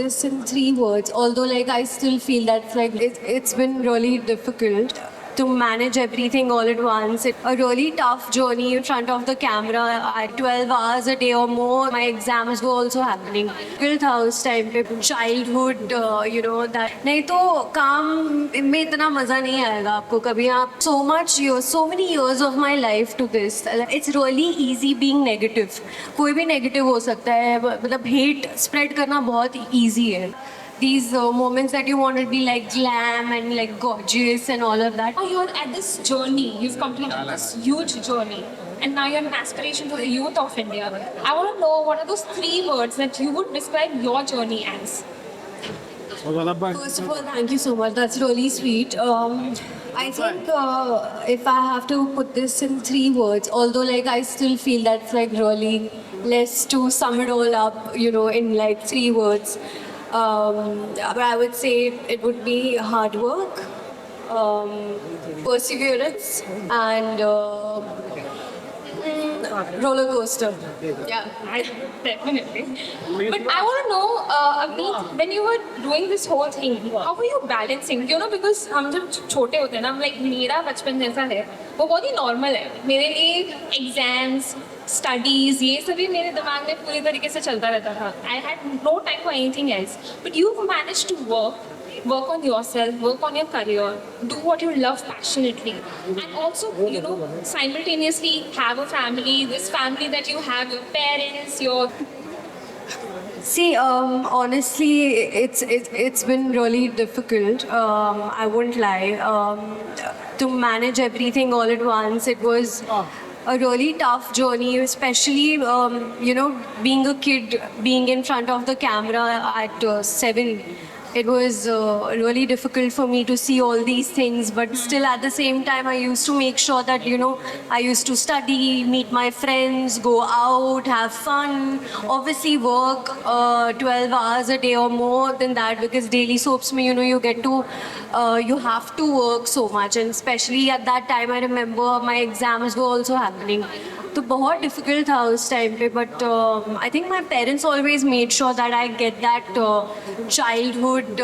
This in three words, although like I still feel that like it's been really difficult to manage everything all at once. It's a really tough journey in front of the camera at 12 hours a day or more. My exams were also happening. Difficult था उस time पे childhood, that नहीं तो काम में इतना मज़ा नहीं आएगा आपको कभी. आप so many years of my life to this. It's really easy being negative. कोई भी negative हो सकता है. मतलब hate spread करना बहुत easy है. These moments that you want to be like glam and like gorgeous and all of that. Now you're at this journey, you've completed this huge journey, and now you're an aspiration for the youth of India. I want to know what are those three words that you would describe your journey as? First of all, thank you so much. That's really sweet. I think if I have to put this in three words, although like I still feel that's like really less to sum it all up, in like three words. But I would say it would be hard work, perseverance, and roller coaster. Yeah. Definitely. But I want to know, Avneet, when you were doing this whole thing, how were you balancing? Because हम जब छोटे होते हैं ना, हम like मेरा बचपन जैसा है, वो बहुत ही normal है. मेरे लिए exams, studies, ये सभी मेरे दिमाग में पूरी तरीके से चलता रहता था. I had no time for anything else. But you've managed to work on yourself, work on your career, do what you love passionately, and also, simultaneously have a family, this family that you have, your parents, your... See, honestly, it's been really difficult. I won't lie. To manage everything all at once, it was a really tough journey, especially being a kid, being in front of the camera at 7. It was really difficult for me to see all these things, but still at the same time I used to make sure that I used to study, meet my friends, go out, have fun, obviously work 12 hours a day or more than that, because daily soaps mein, you get to you have to work so much, and especially at that time I remember my exams were also happening. तो बहुत difficult था उस time पे, but I think my parents always made sure that I get that childhood,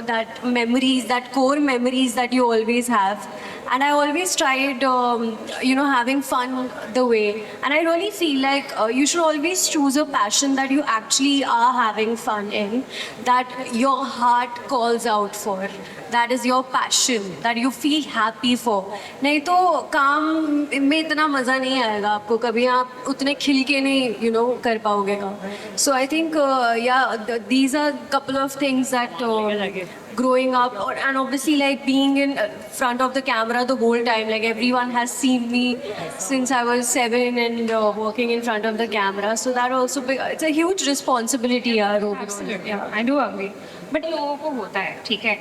that memories, that core memories that you always have. And I always tried, having fun the way. And I really feel like you should always choose a passion that you actually are having fun in, that your heart calls out for. That is your passion, that you feel happy for. नहीं तो काम में इतना मज़ा नहीं आएगा आपको कभी. आप उतने खिल के नहीं, कर पाओगे काम. So I think, these are couple of things that growing up, and obviously like being in front of the camera the whole time, like everyone has seen me since I was 7 and working in front of the camera. So that also, it's a huge responsibility. Absolutely, yeah, I do agree. But लोगों को होता है, ठीक है,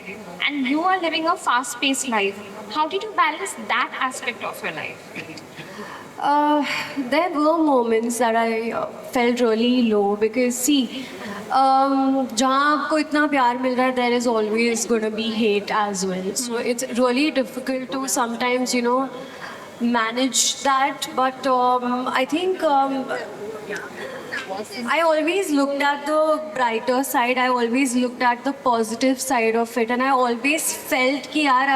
and you are living a fast-paced life. How did you balance that aspect of your life? There were moments that I felt really low, because see, जहाँ आपको इतना प्यार मिल रहा है, there is always going to be hate as well. So it's really difficult to sometimes, manage that. But I think I always looked at the brighter side. I always looked at the positive side of it, and I always felt कि यार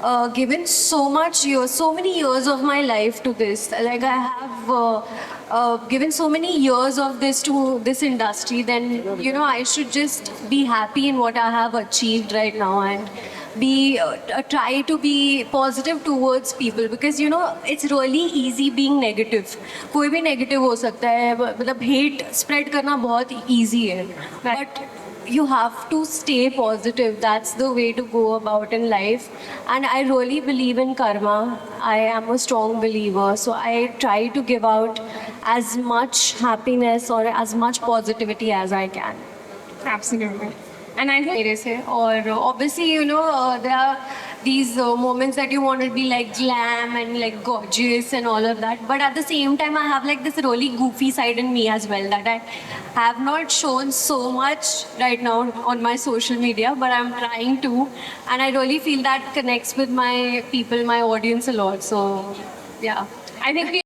I've given so many years of my life to this. Like I have given so many years of this to this industry. Then I should just be happy in what I have achieved right now, and be try to be positive towards people, because it's really easy being negative. कोई भी negative हो सकता है, मतलब hate spread करना बहुत easy है, but you have to stay positive. That's the way to go about in life. And I really believe in karma. I am a strong believer, so I try to give out as much happiness or as much positivity as I can. Absolutely. And I think मेरे से, और obviously there are these moments that you want to be like glam and like gorgeous and all of that, but at the same time I have like this really goofy side in me as well that I have not shown so much right now on my social media, but I'm trying to, and I really feel that connects with my people, my audience a lot. So yeah, I think we